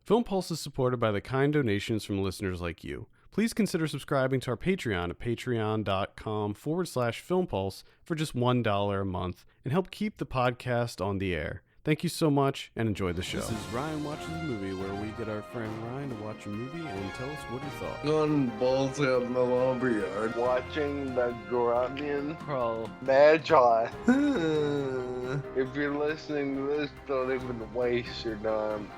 Film Pulse is supported by the kind donations from listeners like you. Please consider subscribing to our Patreon at patreon.com/filmpulse for just $1 a month and help keep the podcast on the air. Thank you so much and enjoy the show. This is Ryan Watches a Movie, where we get our friend Ryan to watch a movie and tell us what he thought. Going balls out in the lumberyard. Watching the Grunion Pro Magi. If you're listening to this, don't even waste your time.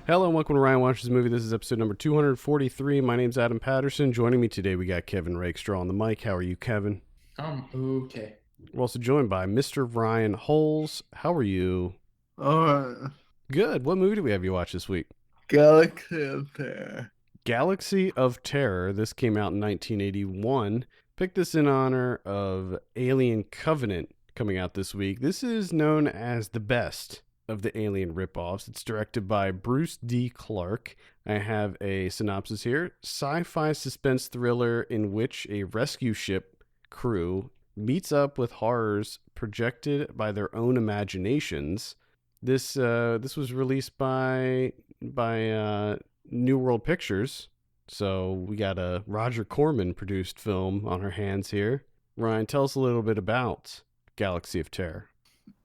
Hello and welcome to Ryan Watches a Movie. This is episode number 243. My name's Adam Patterson. Joining me today, we got Kevin Rakestraw on the mic. How are you, Kevin? Okay. We're also joined by Mr. Ryan Holes. How are you? Alright. Good. What movie do we have you watch this week? Galaxy of Terror. Galaxy of Terror. This came out in 1981. Picked this in honor of Alien Covenant coming out this week. This is known as the best of the Alien ripoffs. It's directed by Bruce D. Clark. I have a synopsis here. Sci-fi suspense thriller in which a rescue ship crew meets up with horrors projected by their own imaginations. This was released by New World Pictures, so we got a Roger Corman produced film on our hands here. Ryan, tell us a little bit about Galaxy of Terror.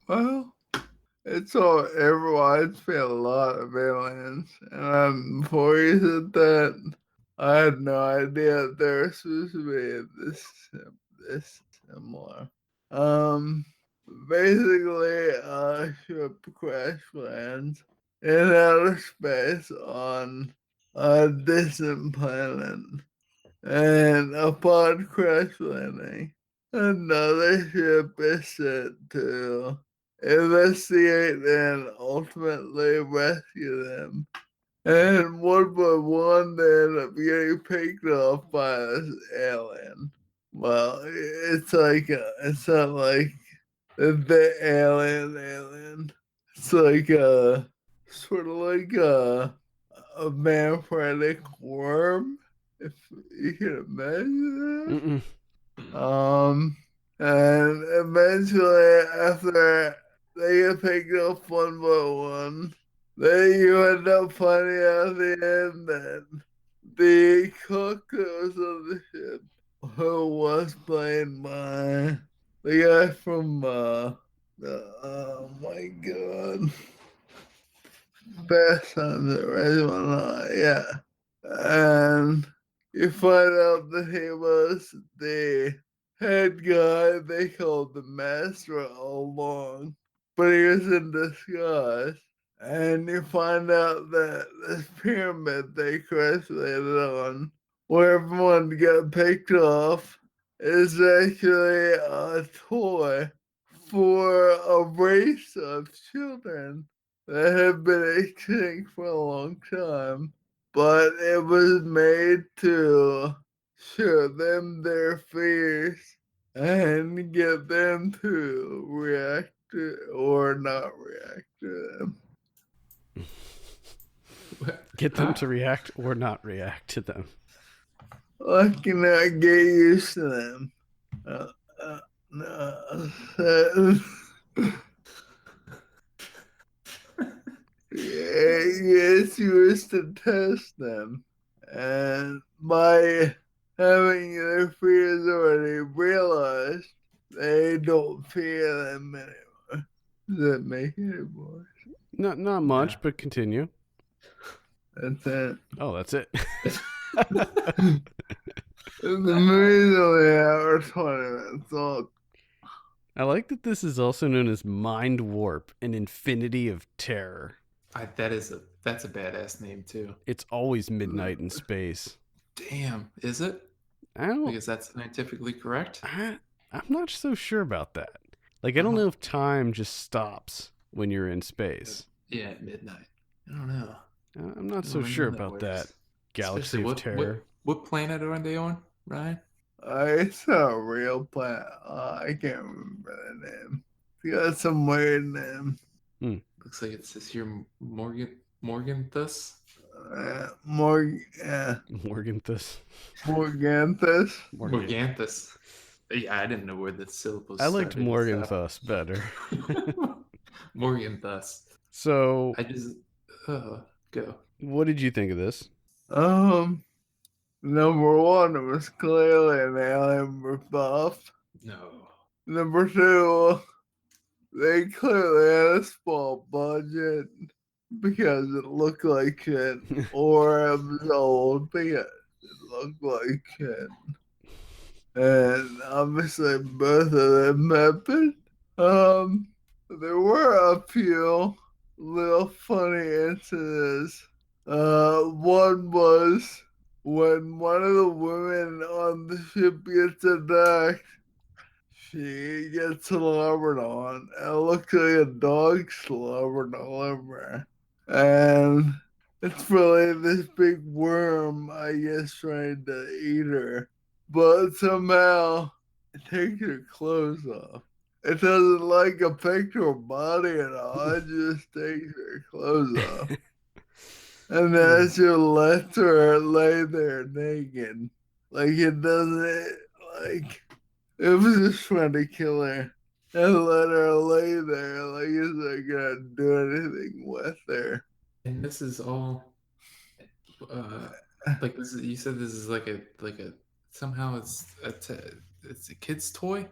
Well, it's all everyone's been a lot of aliens, and before you said that, I had no idea they're supposed to be this similar. Basically, a ship crash lands in outer space on a distant planet, and upon crash landing, another ship is sent to investigate and ultimately rescue them. And one by one, they end up getting picked off by this alien. Well, it's not like the alien. It's like sort of like a vampiric worm, if you can imagine that. And eventually, after they get picked up one by one, then you end up finding out at the end that the cook that was on the ship, who was played by the guy from, oh my god, Fast Times at Ridgemont, yeah. And you find out that he was the head guy they called the master all along, but he was in disguise. And you find out that this pyramid they crash landed on, where everyone got picked off, is actually a toy for a race of children that have been extinct for a long time, but it was made to show them their fears and get them to react to or not react to them. Get them to react or not react to them. I cannot get used to them. Yes, you used to test them, and by having their fears already realized, they don't fear them anymore. Does that make any more? Not much, but continue. That's it. Oh, that's it. The movie's only an hour 20 minutes long. I like that this is also known as Mind Warp, an Infinity of Terror. That's a badass name too. It's always midnight in space. Damn, is it? Because that's scientifically correct. I'm not so sure about that. Like, I don't know if time just stops when you're in space. Yeah, at midnight. I don't know. I'm not so sure about that. Galaxy of Terror. What planet are they on, Ryan? It's a real planet. I can't remember the name. It's got some weird name. Looks like it says here Morganthus. Morganthus. Morganthus. Yeah, I didn't know where the syllables I liked started, Morganthus better. Morganthus. So Go. What did you think of this? Number one, it was clearly an alien ripoff. No. Number two, they clearly had a small budget because it looked like it, or it was old because it looked like it. And obviously both of them happened. There were a few little funny incidents. One was when one of the women on the ship gets attacked, she gets slobbered on. It looks like a dog slobbered all over her. And it's really this big worm, I guess, trying to eat her. But somehow it takes her clothes off. It doesn't like affect her body at all. It just takes her clothes off. And then she lets her lay there naked. Like it doesn't, like, it was just trying to kill her and let her lay there like it's not gonna do anything with her. And this is all like this is, you said this is like a somehow it's a kid's toy?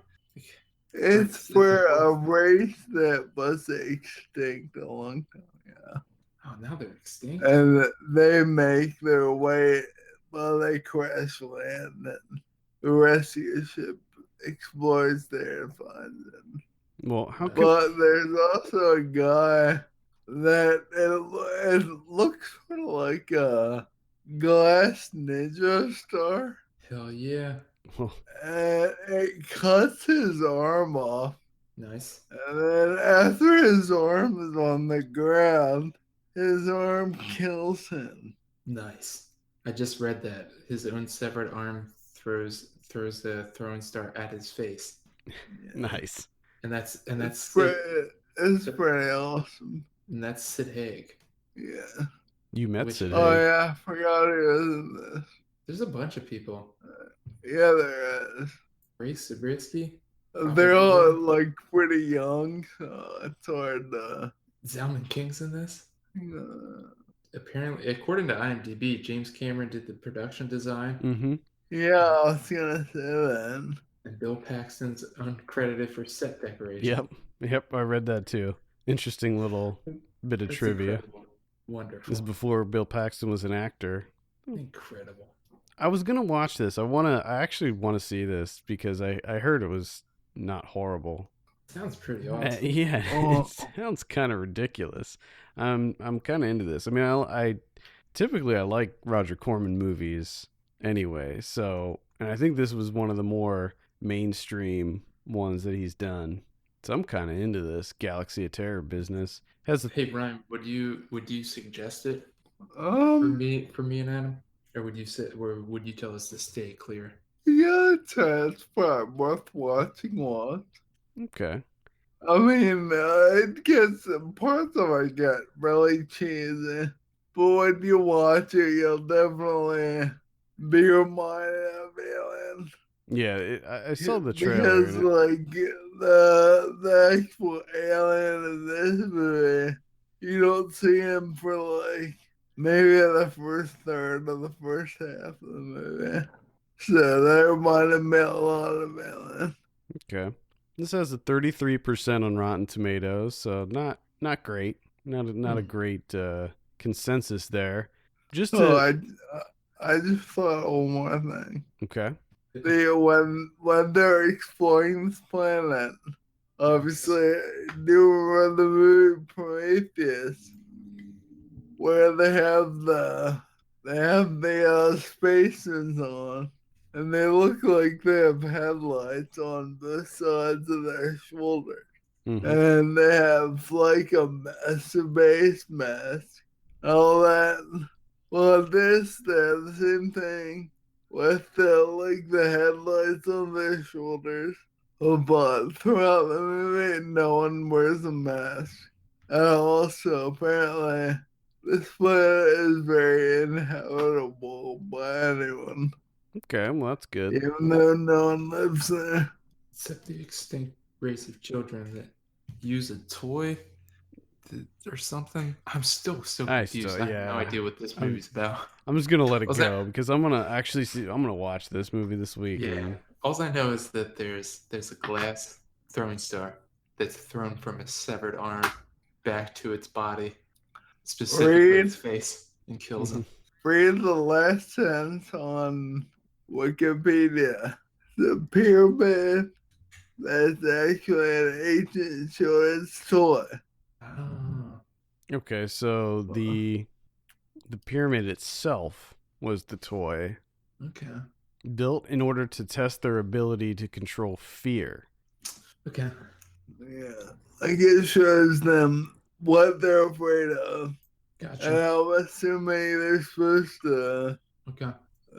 It's for a race that was extinct a long time ago. Oh, now they're extinct? And they make their way, well, they crash land and the rescue ship explores there and finds them. Well, how come? But there's also a guy that it looks sort of like a glass ninja star. Hell yeah. And it cuts his arm off. Nice. And then after his arm is on the ground, his arm kills him. Nice. I just read that his own severed arm throws the throwing star at his face. Yeah. Nice. And that's it's pretty awesome. And that's Sid Haig. Yeah. You met Sid Haig. Oh yeah, I forgot he was in this. There's a bunch of people. Yeah, there is. Ray Zabriskie. They're all like pretty young, so it's hard to. Zalman King's in this. Apparently, according to IMDb, James Cameron did the production design. Mm-hmm. Yeah, I was gonna say that. And Bill Paxton's uncredited for set decoration. Yep, I read that too. Interesting little bit of trivia. Incredible. Wonderful. This is before Bill Paxton was an actor. Incredible. I was gonna watch this. I actually want to see this because I heard it was not horrible. Sounds pretty awesome. Yeah, it sounds kind of ridiculous. I'm kind of into this. I mean, I typically I like Roger Corman movies anyway, so, and I think this was one of the more mainstream ones that he's done. So I'm kind of into this Galaxy of Terror business. Hey Brian, would you suggest it for me and Adam, or would you tell us to stay clear? Yeah, it's probably worth watching once. Okay. I mean, it gets parts of it get really cheesy, but when you watch it, you'll definitely be reminded of Alien. Yeah, I saw the trailer. Because like the actual alien in this movie, you don't see him for like maybe the first third of the first half of the movie. So that reminded me a lot of Alien. Okay. This has a 33% on Rotten Tomatoes, so not great. Not a great consensus there. Just I just thought one more thing. Okay. When they're exploring this planet, obviously, do remember the movie Prometheus, where they have the spacesuits on, and they look like they have headlights on the sides of their shoulders, and they have like a base mask, all that. Well, they have the same thing with the headlights on their shoulders. But throughout the movie, no one wears a mask. And also, apparently, this planet is very inhabitable by anyone. Okay, well, that's good. Even though no one lives there. Except the extinct race of children that use a toy or something. I'm still so I confused. still, I have no yeah. idea what this movie's about. I'm just gonna let it Was go that? because I'm gonna actually see. I'm gonna watch this movie this week, Yeah. and All I know is that there's a glass throwing star that's thrown from a severed arm back to its body, specifically Read, its face, and kills him. read the last sentence on Wikipedia. The pyramid that's actually an ancient children's toy. Oh, okay, so the pyramid itself was the toy okay. built in order to test their ability to control fear. Okay. Yeah, like it shows them what they're afraid of. Gotcha. And I'm assuming they're supposed to Okay.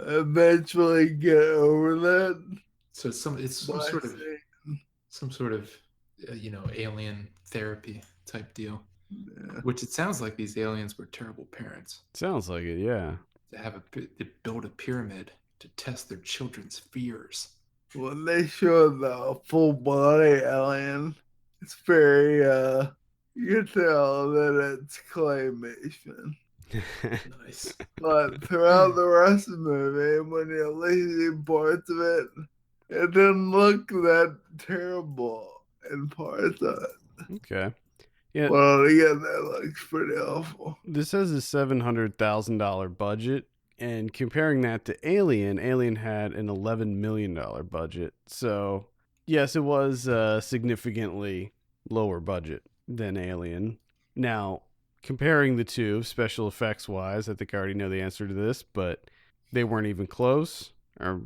eventually get over that. So it's some by sort of saying, alien therapy type deal. yeah. Which it sounds like these aliens were terrible parents Sounds like it, yeah. to build a pyramid to test their children's fears. When they show the full body alien, it's very you can tell that it's claymation. Nice. But throughout the rest of the movie, when you at least see parts of it, it didn't look that terrible in parts of it. Okay. Yeah, Well, again, that looks pretty awful. this has a $700,000 budget, and comparing that to Alien, Alien had an $11 million budget. So, yes, it was a significantly lower budget than Alien. Now, comparing the two, special effects wise, I think I already know the answer to this, but they weren't even close. Or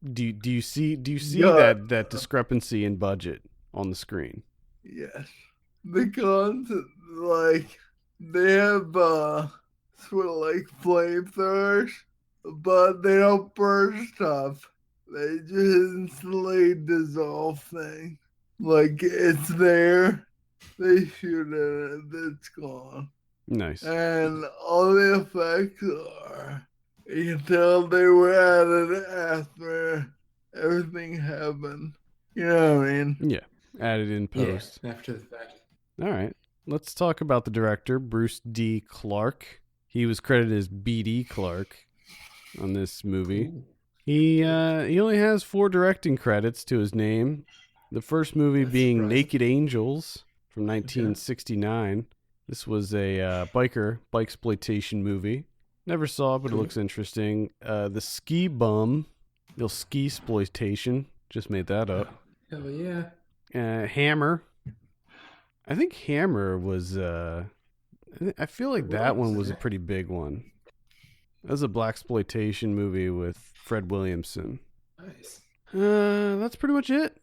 do you see Yeah. that discrepancy in budget on the screen? Yes. Because, like, they have sort of like flamethrowers, but they don't burn stuff. They just instantly dissolve things. Like, it's there, they shoot it, it's gone. Nice. And all the effects are, you can tell they were added after everything happened. You know what I mean? Yeah, added in post. Yeah, after the fact. All right. Let's talk about the director, Bruce D. Clark. He was credited as B.D. Clark on this movie. Ooh. He only has 4 directing credits to his name. The first movie That's being surprising. Naked Angels from 1969. This was a bikesploitation movie. Never saw it, but Cool. it looks interesting. The Ski Bum, the ski exploitation. Just made that up. Hell yeah. Hammer. I think Hammer was. I feel like that one was a pretty big one. That was a blaxploitation movie with Fred Williamson. Nice. That's pretty much it.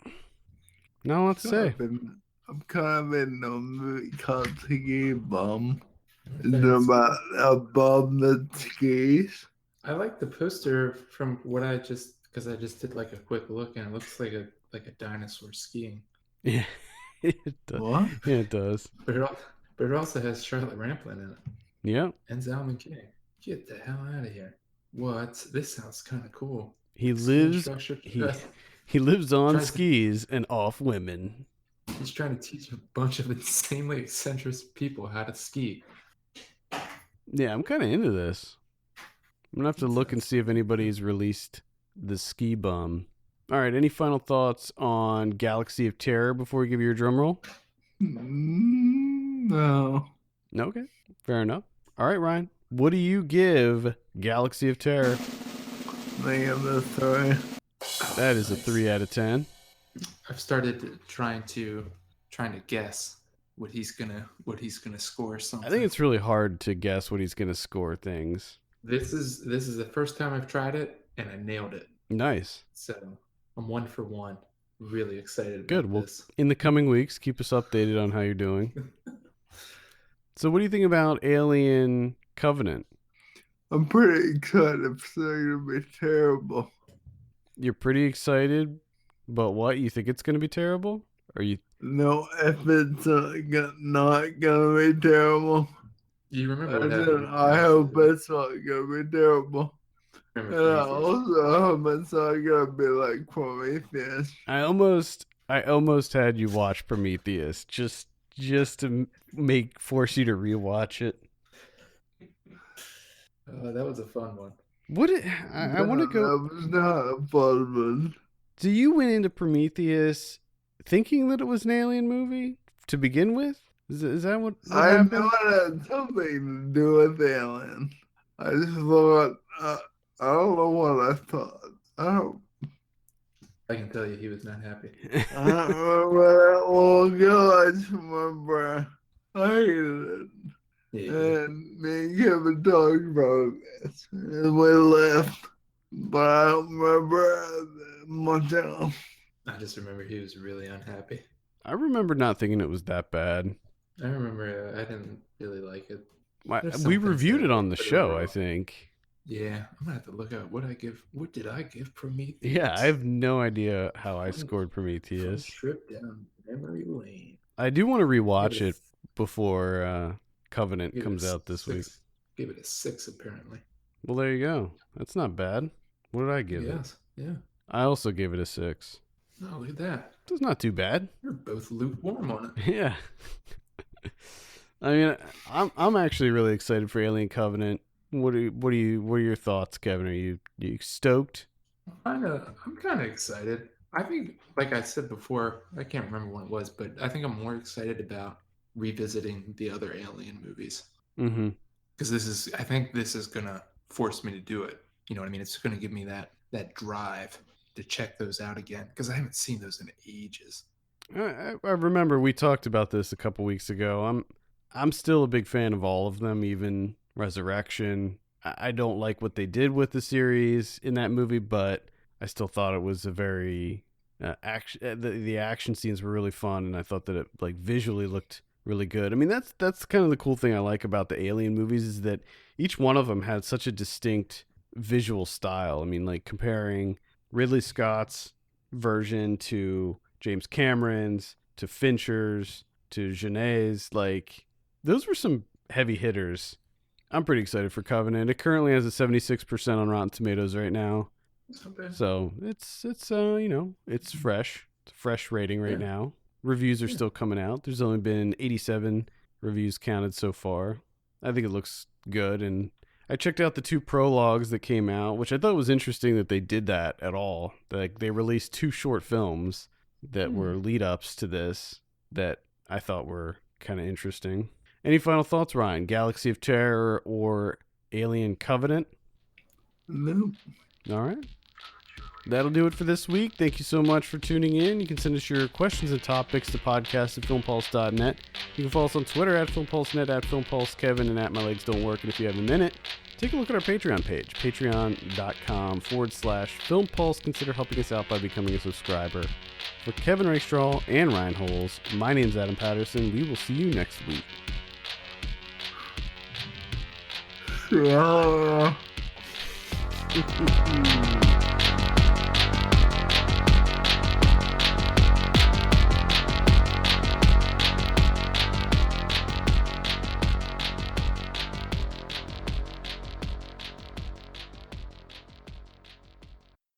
Not a lot to say. I'm kind of in a movie called Ski Bum. It's Thanks. about a bum that skis. I like the poster from what because I just did like a quick look and it looks like a dinosaur skiing. Yeah, it does. What? Yeah, it does. But it also has Charlotte Rampling in it. Yeah, And Zalman King. Get the hell out of here. What? This sounds kind of cool. he Ski lives. instructor. He lives on Tries to- skis and off women. He's trying to teach a bunch of insanely eccentric people how to ski. Yeah, I'm kind of into this. I'm gonna have to look and see if anybody's released the Ski Bum. All right, any final thoughts on Galaxy of Terror before we give you your drum roll? No. No, okay, fair enough. All right, Ryan, what do you give Galaxy of Terror? Think of the story. That is a Nice. 3 out of 10. I've started trying to guess what he's gonna score something. I think it's really hard to guess what he's gonna score things. This is the first time I've tried it and I nailed it. Nice. So I'm 1 for 1. Really excited Good. about Well, this. in the coming weeks, keep us updated on how you're doing. So, what do you think about Alien Covenant? I'm pretty excited for it to be terrible. You're pretty excited, but what? You think it's gonna be terrible? Or you? No, if it's not gonna be terrible, You remember what then happened? I hope it's not gonna be terrible. Remember And I Prometheus? also hope it's not gonna be like Prometheus. I almost had you watch Prometheus just just to force you to rewatch it. That was a fun one. I want to go. That was not a fun one. Do you went into Prometheus thinking that it was an alien movie to begin with? Is that what I happened? knew it had something to do with alien. I just thought, I don't know what I thought. I can tell you he was not happy. I don't remember that long ago. I just remember I hated it. Yeah. And me and Kevin talked about this, and we left. But I don't remember much else. I just remember he was really unhappy. I remember not thinking it was that bad. I remember I didn't really like it. We reviewed it on the show, I think. Yeah, I'm gonna have to look at what did I give Prometheus? Yeah, I have no idea how I scored Prometheus. Trip down memory lane. I do want to rewatch it before Covenant comes out this week. Give it a 6, apparently. Well, there you go. That's not bad. What did I give it? Yeah. I also gave it a 6. Oh, look at that. That's not too bad. You're both lukewarm on it. Yeah. I mean, I'm actually really excited for Alien Covenant. What are your thoughts, Kevin? Are you stoked? I'm kind of excited. I think, like I said before, I can't remember when it was, but I think I'm more excited about revisiting the other Alien movies. Mm-hmm. Because I think this is gonna force me to do it. You know what I mean? It's gonna give me that drive to check those out again, because I haven't seen those in ages. I remember we talked about this a couple weeks ago. I'm still a big fan of all of them, even Resurrection. I don't like what they did with the series in that movie, but I still thought it was a very the action scenes were really fun, and I thought that it like visually looked really good. I mean, that's kind of the cool thing I like about the Alien movies, is that each one of them had such a distinct visual style. I mean, like comparing Ridley Scott's version to James Cameron's, to Fincher's, to Genet's, like those were some heavy hitters. I'm pretty excited for Covenant. It currently has a 76% on Rotten Tomatoes right now. So it's it's fresh. It's a fresh rating right now. Reviews are still coming out. There's only been 87 reviews counted so far. I think it looks good, and I checked out the 2 prologues that came out, which I thought was interesting that they did that at all. Like they released 2 short films that were lead-ups to this that I thought were kind of interesting. Any final thoughts, Ryan? Galaxy of Terror or Alien Covenant? Nope. All right. That'll do it for this week. Thank you so much for tuning in. You can send us your questions and topics to podcast@filmpulse.net. You can follow us on Twitter @FilmPulseNet, @FilmPulseKevin, and @MyLegsDon'tWork. And if you have a minute, take a look at our Patreon page, patreon.com/FilmPulse. Consider helping us out by becoming a subscriber. For Kevin Rakestraw and Ryan Holes, my name's Adam Patterson. We will see you next week. Yeah.